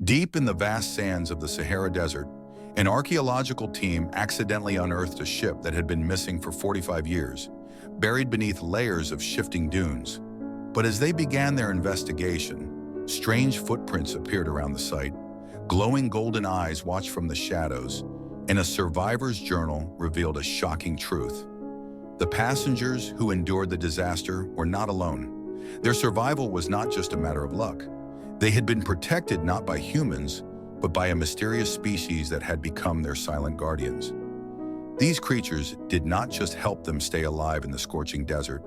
Deep in the vast sands of the Sahara Desert, an archaeological team accidentally unearthed a ship that had been missing for 45 years, buried beneath layers of shifting dunes. But as they began their investigation, strange footprints appeared around the site, glowing golden eyes watched from the shadows, and a survivor's journal revealed a shocking truth. The passengers who endured the disaster were not alone. Their survival was not just a matter of luck. They had been protected not by humans, but by a mysterious species that had become their silent guardians. These creatures did not just help them stay alive in the scorching desert.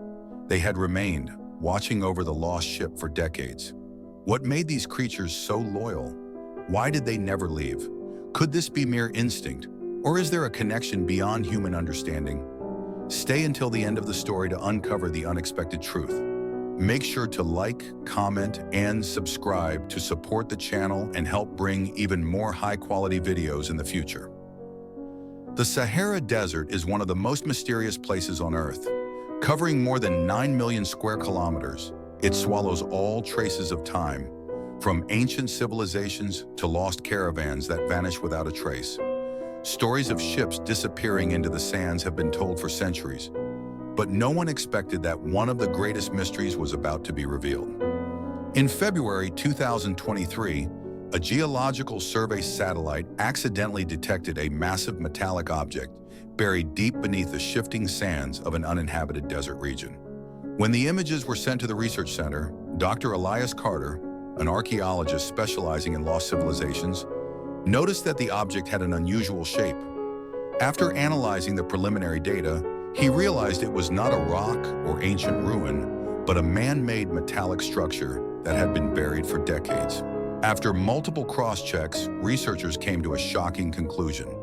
They had remained, watching over the lost ship for decades. What made these creatures so loyal? Why did they never leave? Could this be mere instinct, or is there a connection beyond human understanding? Stay until the end of the story to uncover the unexpected truth. Make sure to like, comment, and subscribe to support the channel and help bring even more high-quality videos in the future. The Sahara Desert is one of the most mysterious places on Earth. Covering more than 9 million square kilometers, it swallows all traces of time, from ancient civilizations to lost caravans that vanish without a trace. Stories of ships disappearing into the sands have been told for centuries, but no one expected that one of the greatest mysteries was about to be revealed. In February 2023, a geological survey satellite accidentally detected a massive metallic object buried deep beneath the shifting sands of an uninhabited desert region. When the images were sent to the research center, Dr. Elias Carter, an archaeologist specializing in lost civilizations, noticed that the object had an unusual shape. After analyzing the preliminary data, he realized it was not a rock or ancient ruin, but a man-made metallic structure that had been buried for decades. After multiple cross-checks, researchers came to a shocking conclusion.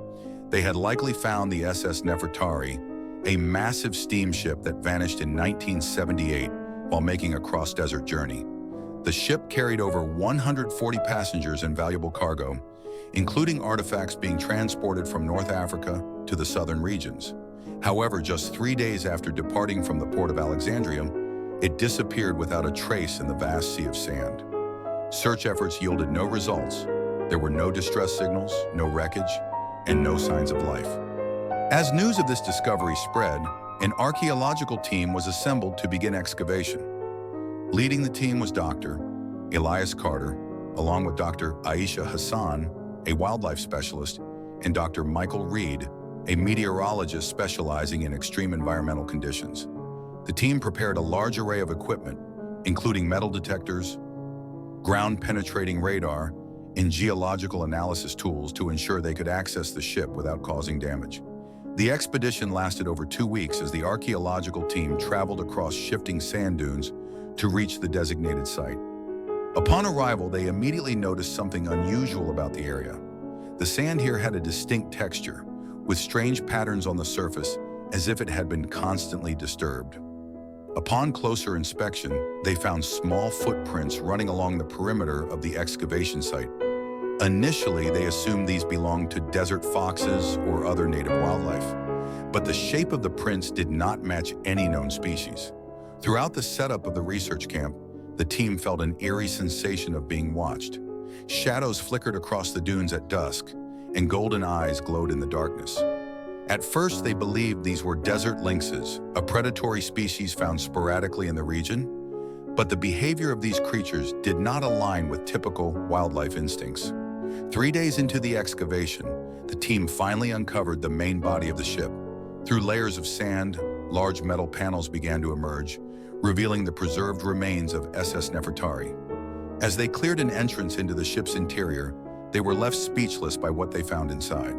They had likely found the SS Nefertari, a massive steamship that vanished in 1978 while making a cross-desert journey. The ship carried over 140 passengers and valuable cargo, including artifacts being transported from North Africa to the southern regions. However, just 3 days after departing from the port of Alexandria, it disappeared without a trace in the vast sea of sand. Search efforts yielded no results. There were no distress signals, no wreckage, and no signs of life. As news of this discovery spread, an archaeological team was assembled to begin excavation. Leading the team was Dr. Elias Carter, along with Dr. Aisha Hassan, a wildlife specialist, and Dr. Michael Reed, a meteorologist specializing in extreme environmental conditions. The team prepared a large array of equipment, including metal detectors, ground-penetrating radar, and geological analysis tools to ensure they could access the ship without causing damage. The expedition lasted over 2 weeks as the archaeological team traveled across shifting sand dunes to reach the designated site. Upon arrival, they immediately noticed something unusual about the area. The sand here had a distinct texture, with strange patterns on the surface as if it had been constantly disturbed. Upon closer inspection, they found small footprints running along the perimeter of the excavation site. Initially, they assumed these belonged to desert foxes or other native wildlife, but the shape of the prints did not match any known species. Throughout the setup of the research camp, the team felt an eerie sensation of being watched. Shadows flickered across the dunes at dusk, and golden eyes glowed in the darkness. At first, they believed these were desert lynxes, a predatory species found sporadically in the region, but the behavior of these creatures did not align with typical wildlife instincts. 3 days into the excavation, the team finally uncovered the main body of the ship. Through layers of sand, large metal panels began to emerge, revealing the preserved remains of SS Nefertari. As they cleared an entrance into the ship's interior, they were left speechless by what they found inside.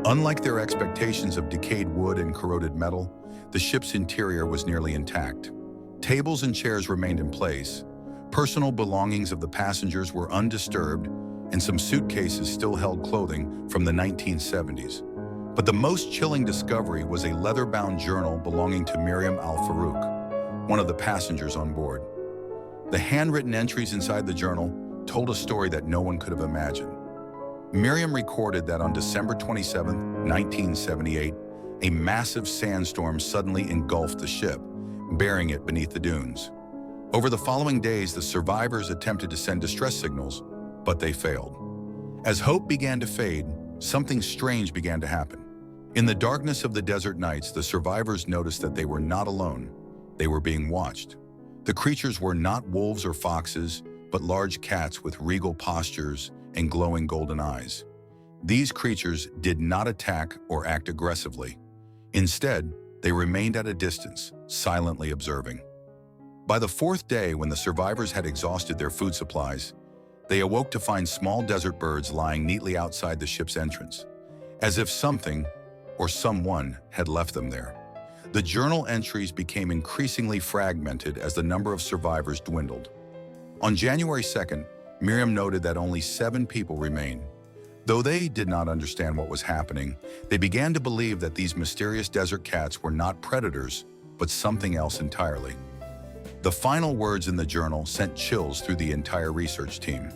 Unlike their expectations of decayed wood and corroded metal, the ship's interior was nearly intact. Tables and chairs remained in place. Personal belongings of the passengers were undisturbed, and some suitcases still held clothing from the 1970s. But the most chilling discovery was a leather-bound journal belonging to Miriam Al-Farouk, one of the passengers on board. The handwritten entries inside the journal told a story that no one could have imagined. Miriam recorded that on December 27, 1978, a massive sandstorm suddenly engulfed the ship, burying it beneath the dunes. Over the following days, the survivors attempted to send distress signals, but they failed. As hope began to fade, something strange began to happen. In the darkness of the desert nights, the survivors noticed that they were not alone. They were being watched. The creatures were not wolves or foxes, but large cats with regal postures and glowing golden eyes. These creatures did not attack or act aggressively. Instead, they remained at a distance, silently observing. By the fourth day, when the survivors had exhausted their food supplies, they awoke to find small desert birds lying neatly outside the ship's entrance, as if something or someone had left them there. The journal entries became increasingly fragmented as the number of survivors dwindled. On January 2nd, Miriam noted that only 7 people remained. Though they did not understand what was happening, they began to believe that these mysterious desert cats were not predators, but something else entirely. The final words in the journal sent chills through the entire research team.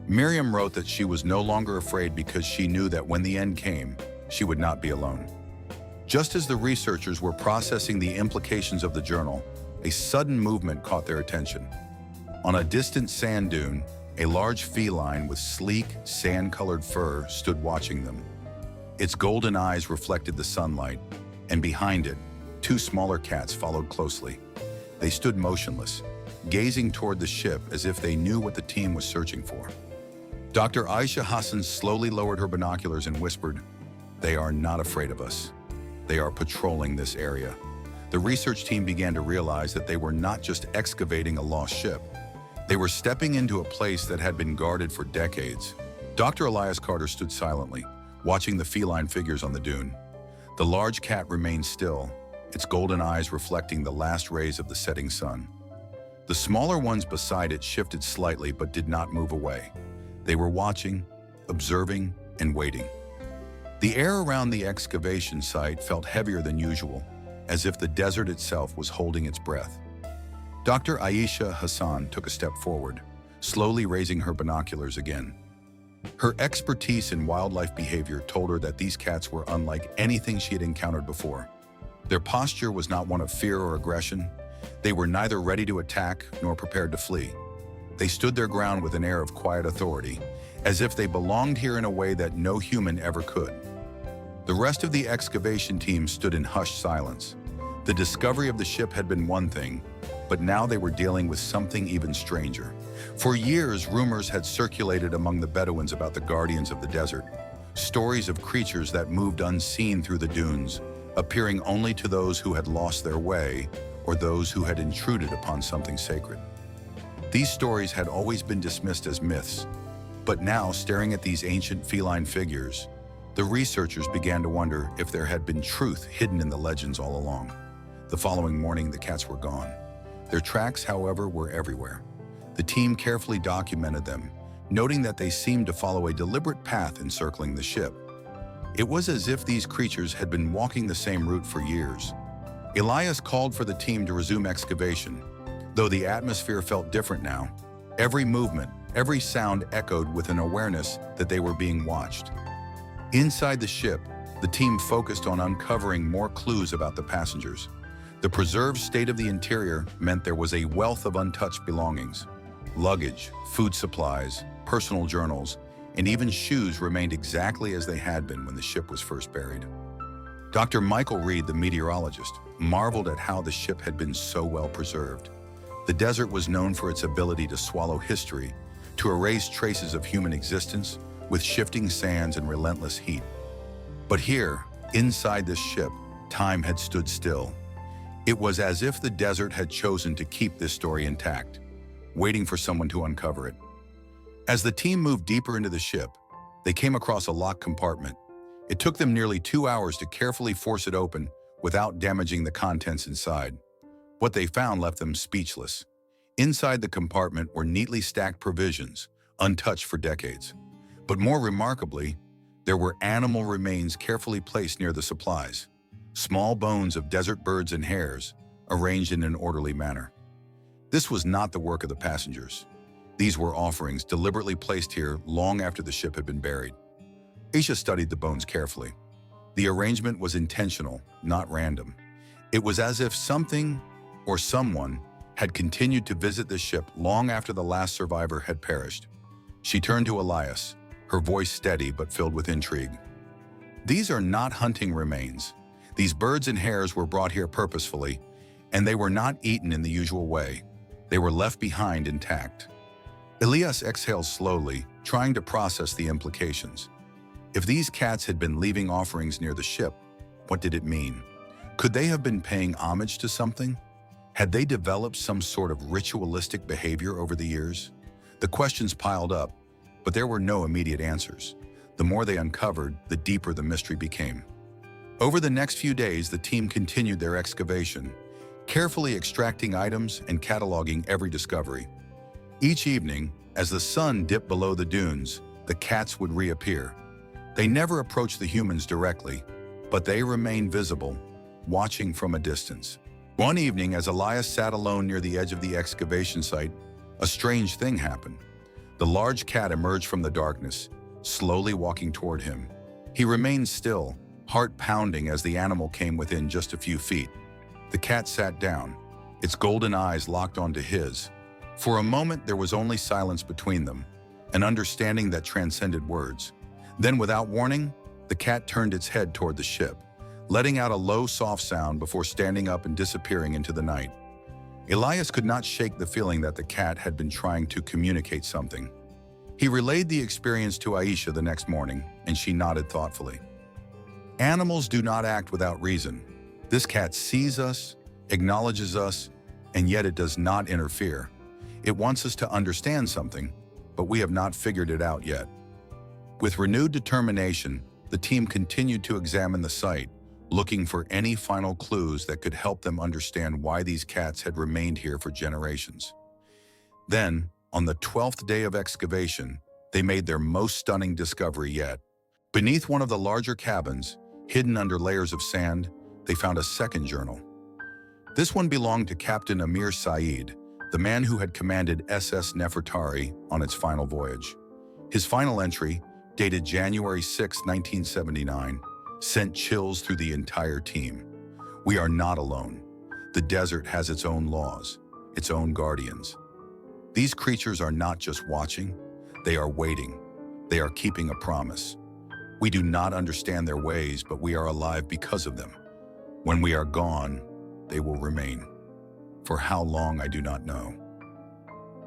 Miriam wrote that she was no longer afraid because she knew that when the end came, she would not be alone. Just as the researchers were processing the implications of the journal, a sudden movement caught their attention. On a distant sand dune, a large feline with sleek, sand-colored fur stood watching them. Its golden eyes reflected the sunlight, and behind it, 2 smaller cats followed closely. They stood motionless, gazing toward the ship as if they knew what the team was searching for. Dr. Aisha Hassan slowly lowered her binoculars and whispered, "They are not afraid of us. They are patrolling this area." The research team began to realize that they were not just excavating a lost ship. They were stepping into a place that had been guarded for decades. Dr. Elias Carter stood silently, watching the feline figures on the dune. The large cat remained still, its golden eyes reflecting the last rays of the setting sun. The smaller ones beside it shifted slightly but did not move away. They were watching, observing, and waiting. The air around the excavation site felt heavier than usual, as if the desert itself was holding its breath. Dr. Aisha Hassan took a step forward, slowly raising her binoculars again. Her expertise in wildlife behavior told her that these cats were unlike anything she had encountered before. Their posture was not one of fear or aggression. They were neither ready to attack nor prepared to flee. They stood their ground with an air of quiet authority, as if they belonged here in a way that no human ever could. The rest of the excavation team stood in hushed silence. The discovery of the ship had been one thing, but now they were dealing with something even stranger. For years, rumors had circulated among the Bedouins about the guardians of the desert, stories of creatures that moved unseen through the dunes, appearing only to those who had lost their way or those who had intruded upon something sacred. These stories had always been dismissed as myths, but now, staring at these ancient feline figures, the researchers began to wonder if there had been truth hidden in the legends all along. The following morning, the cats were gone. Their tracks, however, were everywhere. The team carefully documented them, noting that they seemed to follow a deliberate path encircling the ship. It was as if these creatures had been walking the same route for years. Elias called for the team to resume excavation. Though the atmosphere felt different now, every movement, every sound echoed with an awareness that they were being watched. Inside the ship, the team focused on uncovering more clues about the passengers. The preserved state of the interior meant there was a wealth of untouched belongings. Luggage, food supplies, personal journals, and even shoes remained exactly as they had been when the ship was first buried. Dr. Michael Reed, the meteorologist, marveled at how the ship had been so well preserved. The desert was known for its ability to swallow history, to erase traces of human existence with shifting sands and relentless heat. But here, inside this ship, time had stood still. It was as if the desert had chosen to keep this story intact, waiting for someone to uncover it. As the team moved deeper into the ship, they came across a locked compartment. It took them nearly 2 hours to carefully force it open without damaging the contents inside. What they found left them speechless. Inside the compartment were neatly stacked provisions, untouched for decades. But more remarkably, there were animal remains carefully placed near the supplies. Small bones of desert birds and hares, arranged in an orderly manner. This was not the work of the passengers. These were offerings deliberately placed here long after the ship had been buried. Aisha studied the bones carefully. The arrangement was intentional, not random. It was as if something or someone had continued to visit the ship long after the last survivor had perished. She turned to Elias, her voice steady but filled with intrigue. These are not hunting remains. These birds and hares were brought here purposefully, and they were not eaten in the usual way. They were left behind intact. Elias exhaled slowly, trying to process the implications. If these cats had been leaving offerings near the ship, what did it mean? Could they have been paying homage to something? Had they developed some sort of ritualistic behavior over the years? The questions piled up, but there were no immediate answers. The more they uncovered, the deeper the mystery became. Over the next few days, the team continued their excavation, carefully extracting items and cataloging every discovery. Each evening, as the sun dipped below the dunes, the cats would reappear. They never approached the humans directly, but they remained visible, watching from a distance. One evening, as Elias sat alone near the edge of the excavation site, a strange thing happened. The large cat emerged from the darkness, slowly walking toward him. He remained still, heart pounding as the animal came within just a few feet. The cat sat down, its golden eyes locked onto his. For a moment, there was only silence between them, an understanding that transcended words. Then, without warning, the cat turned its head toward the ship, letting out a low, soft sound before standing up and disappearing into the night. Elias could not shake the feeling that the cat had been trying to communicate something. He relayed the experience to Aisha the next morning, and she nodded thoughtfully. Animals do not act without reason. This cat sees us, acknowledges us, and yet it does not interfere. It wants us to understand something, but we have not figured it out yet. With renewed determination, the team continued to examine the site, looking for any final clues that could help them understand why these cats had remained here for generations. Then, on the 12th day of excavation, they made their most stunning discovery yet. Beneath one of the larger cabins, hidden under layers of sand, they found a second journal. This one belonged to Captain Amir Saeed, the man who had commanded SS Nefertari on its final voyage. His final entry, dated January 6, 1979, sent chills through the entire team. We are not alone. The desert has its own laws, its own guardians. These creatures are not just watching, they are waiting. They are keeping a promise. We do not understand their ways, but we are alive because of them. When we are gone, they will remain. For how long, I do not know.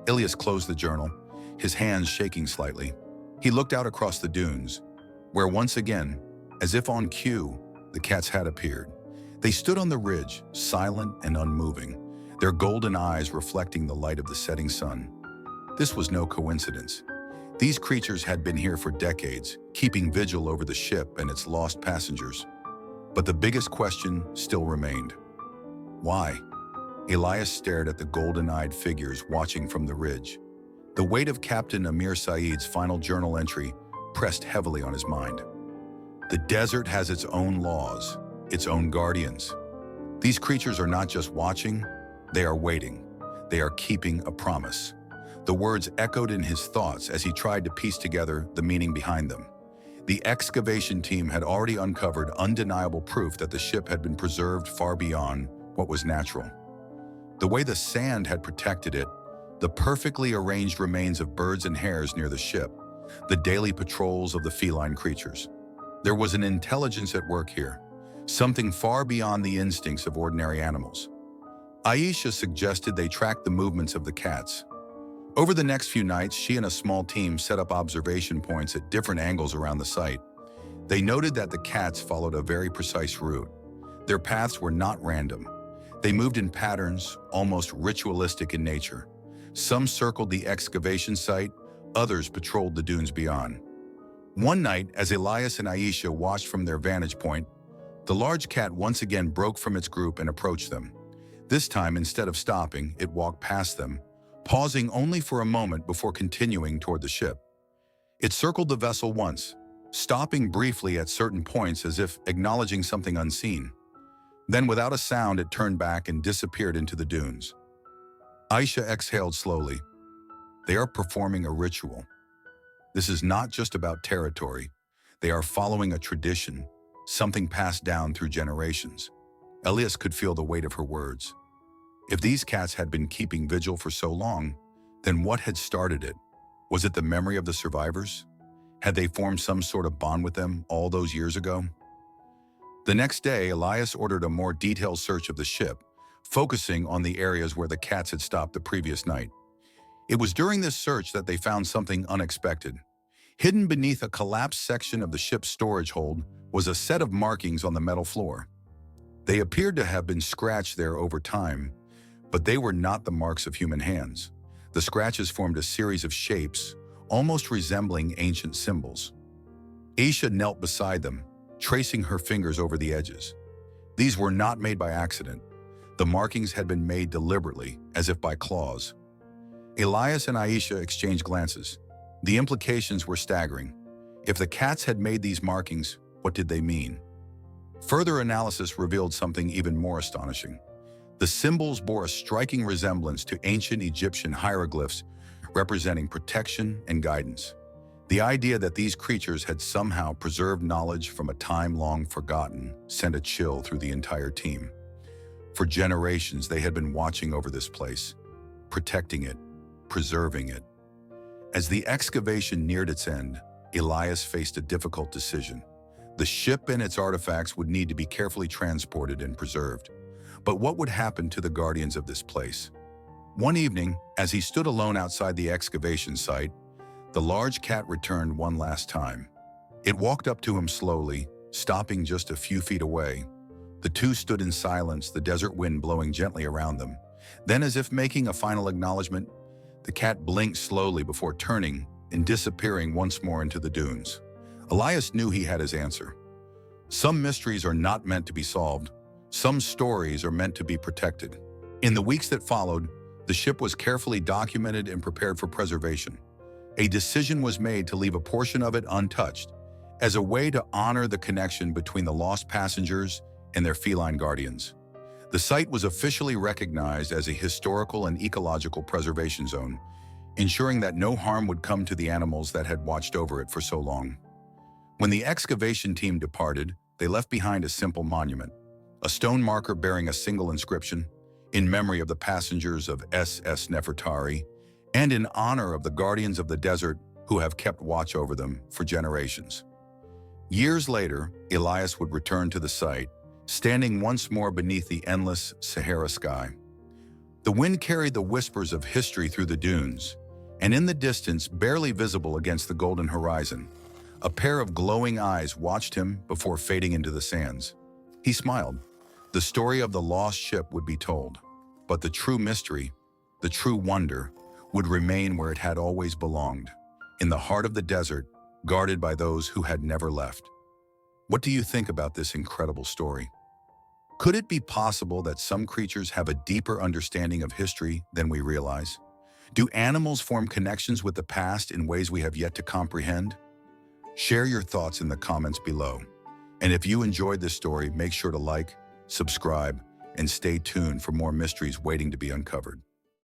Ilias closed the journal, his hands shaking slightly. He looked out across the dunes, where once again, as if on cue, the cats had appeared. They stood on the ridge, silent and unmoving, their golden eyes reflecting the light of the setting sun. This was no coincidence. These creatures had been here for decades, keeping vigil over the ship and its lost passengers. But the biggest question still remained. Why? Elias stared at the golden-eyed figures watching from the ridge. The weight of Captain Amir Saeed's final journal entry pressed heavily on his mind. The desert has its own laws, its own guardians. These creatures are not just watching, they are waiting. They are keeping a promise. The words echoed in his thoughts as he tried to piece together the meaning behind them. The excavation team had already uncovered undeniable proof that the ship had been preserved far beyond what was natural. The way the sand had protected it, the perfectly arranged remains of birds and hares near the ship, the daily patrols of the feline creatures. There was an intelligence at work here, something far beyond the instincts of ordinary animals. Aisha suggested they track the movements of the cats. Over the next few nights, she and a small team set up observation points at different angles around the site. They noted that the cats followed a very precise route. Their paths were not random. They moved in patterns, almost ritualistic in nature. Some circled the excavation site, others patrolled the dunes beyond. One night, as Elias and Aisha watched from their vantage point, the large cat once again broke from its group and approached them. This time, instead of stopping, it walked past them, pausing only for a moment before continuing toward the ship. It circled the vessel once, stopping briefly at certain points as if acknowledging something unseen. Then, without a sound, it turned back and disappeared into the dunes. Aisha exhaled slowly. They are performing a ritual. This is not just about territory. They are following a tradition, something passed down through generations. Elias could feel the weight of her words. If these cats had been keeping vigil for so long, then what had started it? Was it the memory of the survivors? Had they formed some sort of bond with them all those years ago? The next day, Elias ordered a more detailed search of the ship, focusing on the areas where the cats had stopped the previous night. It was during this search that they found something unexpected. Hidden beneath a collapsed section of the ship's storage hold was a set of markings on the metal floor. They appeared to have been scratched there over time, but they were not the marks of human hands. The scratches formed a series of shapes, almost resembling ancient symbols. Aisha knelt beside them, tracing her fingers over the edges. These were not made by accident. The markings had been made deliberately, as if by claws. Elias and Aisha exchanged glances. The implications were staggering. If the cats had made these markings, what did they mean? Further analysis revealed something even more astonishing. The symbols bore a striking resemblance to ancient Egyptian hieroglyphs representing protection and guidance. The idea that these creatures had somehow preserved knowledge from a time long forgotten sent a chill through the entire team. For generations, they had been watching over this place, protecting it, preserving it. As the excavation neared its end, Elias faced a difficult decision. The ship and its artifacts would need to be carefully transported and preserved. But what would happen to the guardians of this place? One evening, as he stood alone outside the excavation site, the large cat returned one last time. It walked up to him slowly, stopping just a few feet away. The two stood in silence, the desert wind blowing gently around them. Then, as if making a final acknowledgement, the cat blinked slowly before turning and disappearing once more into the dunes. Elias knew he had his answer. Some mysteries are not meant to be solved. Some stories are meant to be protected. In the weeks that followed, the ship was carefully documented and prepared for preservation. A decision was made to leave a portion of it untouched, as a way to honor the connection between the lost passengers and their feline guardians. The site was officially recognized as a historical and ecological preservation zone, ensuring that no harm would come to the animals that had watched over it for so long. When the excavation team departed, they left behind a simple monument, a stone marker bearing a single inscription, in memory of the passengers of SS Nefertari, and in honor of the guardians of the desert who have kept watch over them for generations. Years later, Elias would return to the site, standing once more beneath the endless Sahara sky. The wind carried the whispers of history through the dunes, and in the distance, barely visible against the golden horizon, a pair of glowing eyes watched him before fading into the sands. He smiled. The story of the lost ship would be told, but the true mystery, the true wonder, would remain where it had always belonged, in the heart of the desert, guarded by those who had never left. What do you think about this incredible story? Could it be possible that some creatures have a deeper understanding of history than we realize? Do animals form connections with the past in ways we have yet to comprehend? Share your thoughts in the comments below. And if you enjoyed this story, make sure to like, subscribe, and stay tuned for more mysteries waiting to be uncovered.